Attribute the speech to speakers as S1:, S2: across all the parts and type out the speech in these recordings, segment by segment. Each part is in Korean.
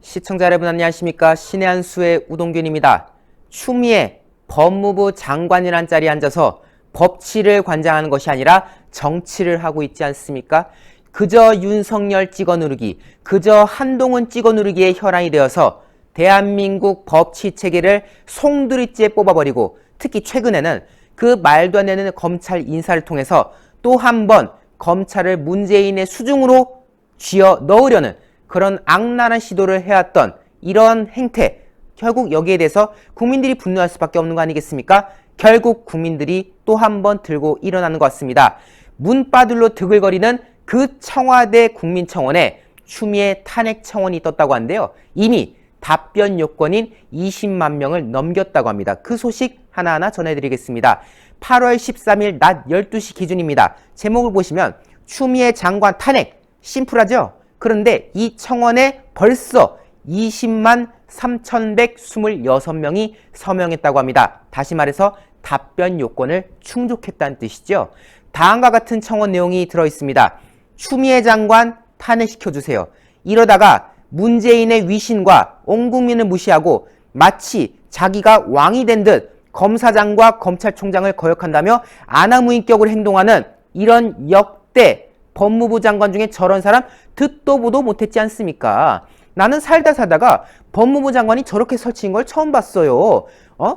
S1: 시청자 여러분 안녕하십니까? 신의 한 수의 우동균입니다. 추미애 법무부 장관이란 자리에 앉아서 법치를 관장하는 것이 아니라 정치를 하고 있지 않습니까? 그저 윤석열 찍어 누르기, 그저 한동훈 찍어 누르기에 혈안이 되어서 대한민국 법치 체계를 송두리째 뽑아버리고, 특히 최근에는 그 말도 안 되는 검찰 인사를 통해서 또 한 번 검찰을 문재인의 수중으로 쥐어 넣으려는 그런 악랄한 시도를 해왔던 이런 행태, 결국 여기에 대해서 국민들이 분노할 수밖에 없는 거 아니겠습니까? 결국 국민들이 또 한 번 들고 일어나는 것 같습니다. 문바들로 드글거리는 그 청와대 국민청원에 추미애 탄핵 청원이 떴다고 하는데요. 이미 답변 요건인 20만 명을 넘겼다고 합니다. 그 소식 하나하나 전해드리겠습니다. 8월 13일 낮 12시 기준입니다. 제목을 보시면 추미애 장관 탄핵, 심플하죠? 그런데 이 청원에 벌써 20만 3,126명이 서명했다고 합니다. 다시 말해서 답변 요건을 충족했다는 뜻이죠. 다음과 같은 청원 내용이 들어있습니다. 추미애 장관 탄핵시켜주세요. 이러다가 문재인의 위신과 온 국민을 무시하고 마치 자기가 왕이 된 듯 검사장과 검찰총장을 거역한다며 아나무인격으로 행동하는 이런 역대 법무부 장관 중에 저런 사람 듣도 보도 못했지 않습니까? 나는 살다가 법무부 장관이 저렇게 설치인 걸 처음 봤어요.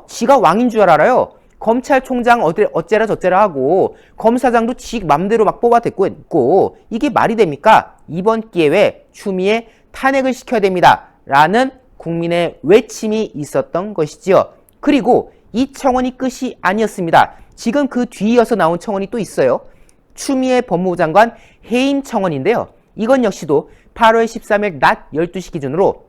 S1: 지가 왕인 줄 알아요. 검찰총장 어째라 저째라 하고 검사장도 지 맘대로 막 뽑아댔고 있고, 이게 말이 됩니까? 이번 기회에 추미애 탄핵을 시켜야 됩니다. 라는 국민의 외침이 있었던 것이지요. 그리고 이 청원이 끝이 아니었습니다. 지금 그 뒤이어서 나온 청원이 또 있어요. 추미애 법무부 장관 해임 청원인데요. 이건 역시도 8월 13일 낮 12시 기준으로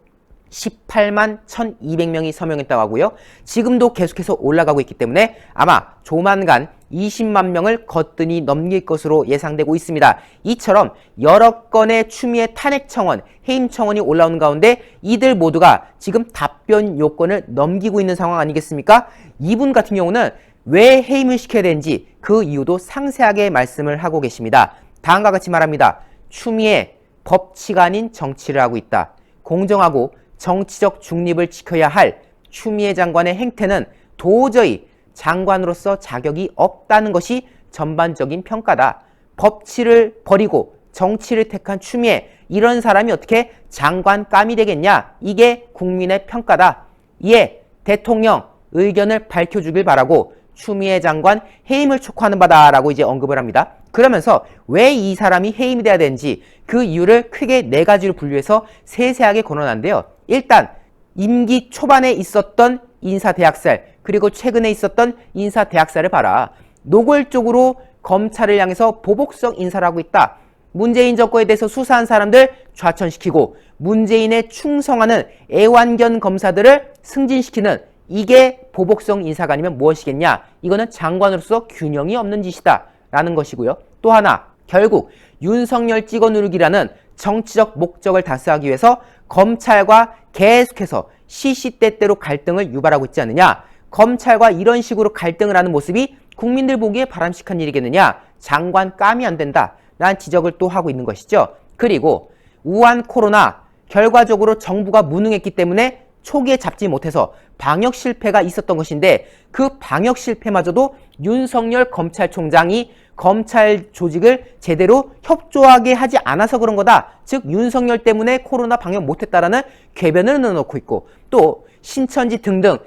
S1: 18만 1,200명이 서명했다고 하고요. 지금도 계속해서 올라가고 있기 때문에 아마 조만간 20만 명을 거뜬히 넘길 것으로 예상되고 있습니다. 이처럼 여러 건의 추미애 탄핵 청원, 해임 청원이 올라오는 가운데 이들 모두가 지금 답변 요건을 넘기고 있는 상황 아니겠습니까? 이분 같은 경우는 왜 해임을 시켜야 되는지 그 이유도 상세하게 말씀을 하고 계십니다. 다음과 같이 말합니다. 추미애 법치가 아닌 정치를 하고 있다. 공정하고 정치적 중립을 지켜야 할 추미애 장관의 행태는 도저히 장관으로서 자격이 없다는 것이 전반적인 평가다. 법치를 버리고 정치를 택한 추미애, 이런 사람이 어떻게 장관감이 되겠냐? 이게 국민의 평가다. 이에 대통령 의견을 밝혀주길 바라고 추미애 장관 해임을 촉구하는 바다라고 이제 언급을 합니다. 그러면서 왜 이 사람이 해임이 돼야 되는지 그 이유를 크게 4가지로 분류해서 세세하게 거론하는데요. 일단 임기 초반에 있었던 인사대학살, 그리고 최근에 있었던 인사대학살을 봐라. 노골적으로 검찰을 향해서 보복성 인사를 하고 있다. 문재인 정권에 대해서 수사한 사람들 좌천시키고 문재인에 충성하는 애완견 검사들을 승진시키는, 이게 보복성 인사가 아니면 무엇이겠냐? 이거는 장관으로서 균형이 없는 짓이다 라는 것이고요. 또 하나, 결국 윤석열 찍어 누르기라는 정치적 목적을達成하기 위해서 검찰과 계속해서 시시때때로 갈등을 유발하고 있지 않느냐? 검찰과 이런 식으로 갈등을 하는 모습이 국민들 보기에 바람직한 일이겠느냐? 장관감이 안 된다 라는 지적을 또 하고 있는 것이죠. 그리고 우한 코로나, 결과적으로 정부가 무능했기 때문에 초기에 잡지 못해서 방역 실패가 있었던 것인데, 그 방역 실패마저도 윤석열 검찰총장이 검찰 조직을 제대로 협조하게 하지 않아서 그런 거다. 즉 윤석열 때문에 코로나 방역 못했다라는 궤변을 넣어놓고 있고, 또 신천지 등등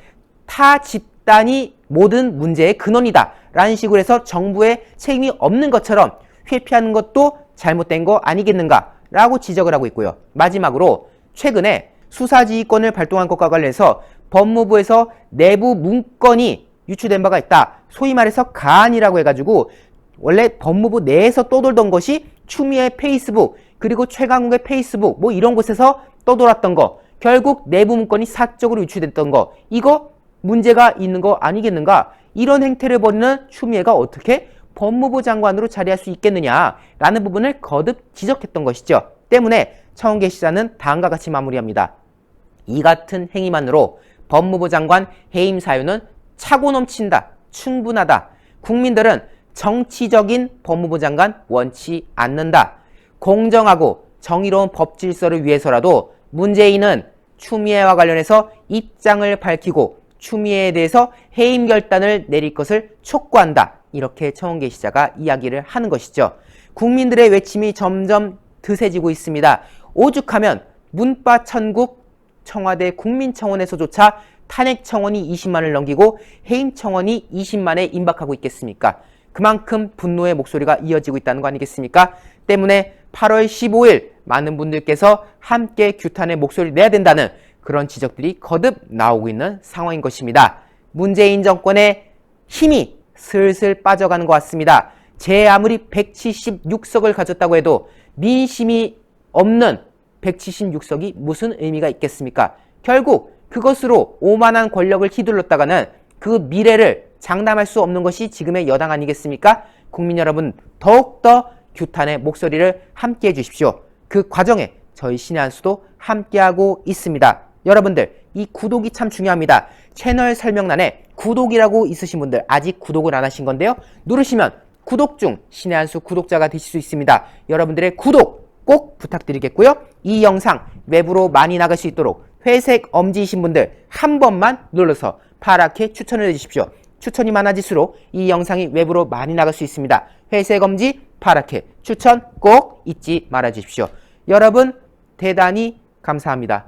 S1: 타 집단이 모든 문제의 근원이다 라는 식으로 해서 정부의 책임이 없는 것처럼 회피하는 것도 잘못된 거 아니겠는가 라고 지적을 하고 있고요. 마지막으로 최근에 수사지휘권을 발동한 것과 관련해서 법무부에서 내부 문건이 유출된 바가 있다. 소위 말해서 가안이라고 해가지고 원래 법무부 내에서 떠돌던 것이 추미애 페이스북, 그리고 최강욱의 페이스북 뭐 이런 곳에서 떠돌았던 거, 결국 내부 문건이 사적으로 유출됐던 거, 이거 문제가 있는 거 아니겠는가? 이런 행태를 벌이는 추미애가 어떻게 법무부 장관으로 자리할 수 있겠느냐라는 부분을 거듭 지적했던 것이죠. 때문에 청원계 시사는 다음과 같이 마무리합니다. 이 같은 행위만으로 법무부 장관 해임 사유는 차고 넘친다. 충분하다. 국민들은 정치적인 법무부 장관 원치 않는다. 공정하고 정의로운 법 질서를 위해서라도 문재인은 추미애와 관련해서 입장을 밝히고 추미애에 대해서 해임 결단을 내릴 것을 촉구한다. 이렇게 청원 게시자가 이야기를 하는 것이죠. 국민들의 외침이 점점 드세지고 있습니다. 오죽하면 문바 천국 청와대 국민청원에서조차 탄핵 청원이 20만을 넘기고 해임 청원이 20만에 임박하고 있겠습니까? 그만큼 분노의 목소리가 이어지고 있다는 거 아니겠습니까? 때문에 8월 15일 많은 분들께서 함께 규탄의 목소리를 내야 된다는 그런 지적들이 거듭 나오고 있는 상황인 것입니다. 문재인 정권의 힘이 슬슬 빠져가는 것 같습니다. 제 아무리 176석을 가졌다고 해도 민심이 없는 176석이 무슨 의미가 있겠습니까? 결국 그것으로 오만한 권력을 휘둘렀다가는 그 미래를 장담할 수 없는 것이 지금의 여당 아니겠습니까? 국민 여러분, 더욱더 규탄의 목소리를 함께 해주십시오. 그 과정에 저희 신의 한 수도 함께하고 있습니다. 여러분들, 이 구독이 참 중요합니다. 채널 설명란에 구독이라고 있으신 분들 아직 구독을 안 하신 건데요. 누르시면 구독 중 신의 한 수 구독자가 되실 수 있습니다. 여러분들의 구독 꼭 부탁드리겠고요. 이 영상 외부로 많이 나갈 수 있도록 회색 엄지이신 분들 한 번만 눌러서 파랗게 추천을 해주십시오. 추천이 많아질수록 이 영상이 외부로 많이 나갈 수 있습니다. 회색 엄지, 파랗게 추천 꼭 잊지 말아 주십시오. 여러분 대단히 감사합니다.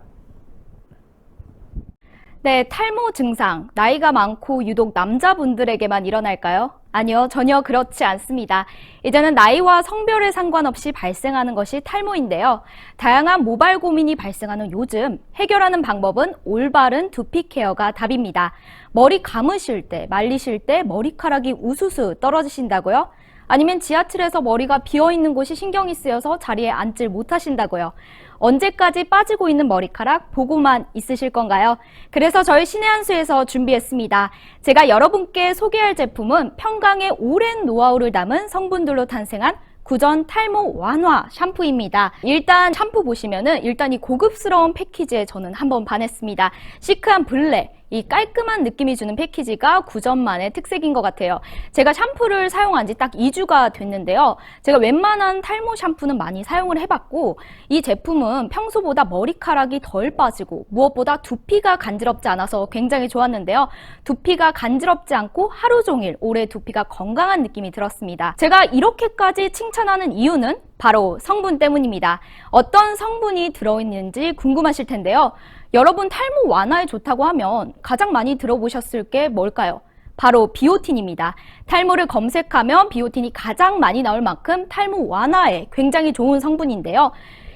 S2: 네, 탈모 증상, 나이가 많고 유독 남자분들에게만 일어날까요? 아니요, 전혀 그렇지 않습니다. 이제는 나이와 성별에 상관없이 발생하는 것이 탈모인데요. 다양한 모발 고민이 발생하는 요즘 해결하는 방법은 올바른 두피 케어가 답입니다. 머리 감으실 때, 말리실 때 머리카락이 우수수 떨어지신다고요? 아니면 지하철에서 머리가 비어있는 곳이 신경이 쓰여서 자리에 앉질 못하신다고요? 언제까지 빠지고 있는 머리카락 보고만 있으실 건가요? 그래서 저희 신의 한 수에서 준비했습니다. 제가 여러분께 소개할 제품은 평강의 오랜 노하우를 담은 성분들로 탄생한 구전 탈모 완화 샴푸입니다. 일단 샴푸 보시면은 일단 이 고급스러운 패키지에 저는 한번 반했습니다. 시크한 블랙, 이 깔끔한 느낌이 주는 패키지가 구전만의 특색인 것 같아요. 제가 샴푸를 사용한 지 딱 2주가 됐는데요. 제가 웬만한 탈모 샴푸는 많이 사용을 해봤고 이 제품은 평소보다 머리카락이 덜 빠지고 무엇보다 두피가 간지럽지 않아서 굉장히 좋았는데요. 두피가 간지럽지 않고 하루 종일 오래 두피가 건강한 느낌이 들었습니다. 제가 이렇게까지 칭찬하는 이유는 바로 성분 때문입니다. 어떤 성분이 들어있는지 궁금하실 텐데요. 여러분 탈모 완화에 좋다고 하면 가장 많이 들어보셨을 게 뭘까요? 바로 비오틴입니다. 탈모를 검색하면 비오틴이 가장 많이 나올 만큼 탈모 완화에 굉장히 좋은 성분인데요.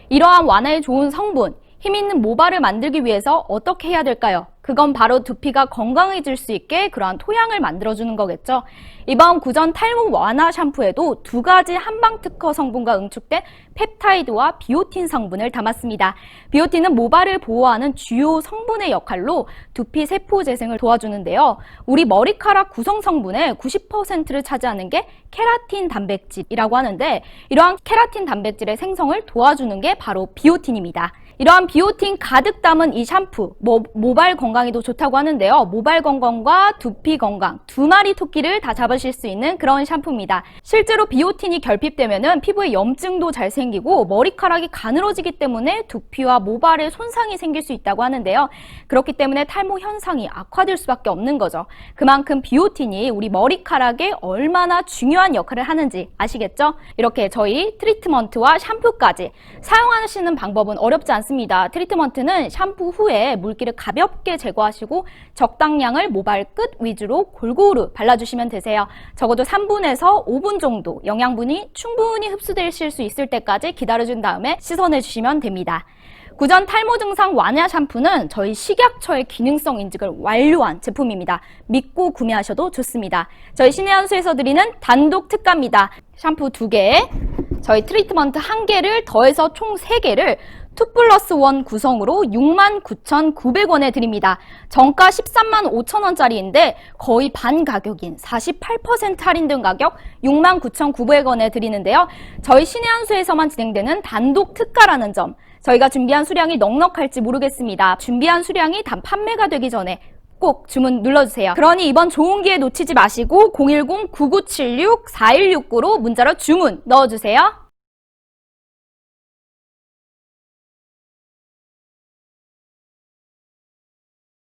S2: 이러한 완화에 좋은 성분, 힘있는 모발을 만들기 위해서 어떻게 해야 될까요? 그건 바로 두피가 건강해질 수 있게 그러한 토양을 만들어주는 거겠죠. 이번 구전 탈모 완화 샴푸에도 두 가지 한방 특허 성분과 응축된 펩타이드와 비오틴 성분을 담았습니다. 비오틴은 모발을 보호하는 주요 성분의 역할로 두피 세포 재생을 도와주는데요. 우리 머리카락 구성 성분의 90%를 차지하는 게 케라틴 단백질이라고 하는데 이러한 케라틴 단백질의 생성을 도와주는 게 바로 비오틴입니다. 이러한 비오틴 가득 담은 이 샴푸, 모발 건강에도 좋다고 하는데요. 모발 건강과 두피 건강, 두 마리 토끼를 다 잡으실 수 있는 그런 샴푸입니다. 실제로 비오틴이 결핍되면은 피부에 염증도 잘 생기고 머리카락이 가늘어지기 때문에 두피와 모발에 손상이 생길 수 있다고 하는데요. 그렇기 때문에 탈모 현상이 악화될 수밖에 없는 거죠. 그만큼 비오틴이 우리 머리카락에 얼마나 중요한 역할을 하는지 아시겠죠? 이렇게 저희 트리트먼트와 샴푸까지 사용하시는 방법은 어렵지 않습니다. 트리트먼트는 샴푸 후에 물기를 가볍게 제거하시고 적당량을 모발 끝 위주로 골고루 발라주시면 되세요. 적어도 3분에서 5분 정도 영양분이 충분히 흡수되실 수 있을 때까지 기다려준 다음에 씻어내주시면 됩니다. 구전 탈모 증상 완화 샴푸는 저희 식약처의 기능성 인증을 완료한 제품입니다. 믿고 구매하셔도 좋습니다. 저희 신의 한 수에서 드리는 단독 특가입니다. 샴푸 2개, 저희 트리트먼트 1개를 더해서 총 3개를 2+1 구성으로 69,900원에 드립니다. 정가 135,000원짜리인데 거의 반 가격인 48% 할인된 가격 69,900원에 드리는데요. 저희 신의 한 수에서만 진행되는 단독 특가라는 점, 저희가 준비한 수량이 넉넉할지 모르겠습니다. 준비한 수량이 단 판매가 되기 전에 꼭 주문 눌러주세요. 그러니 이번 좋은 기회 놓치지 마시고 010-9976-4169로 문자로 주문 넣어주세요.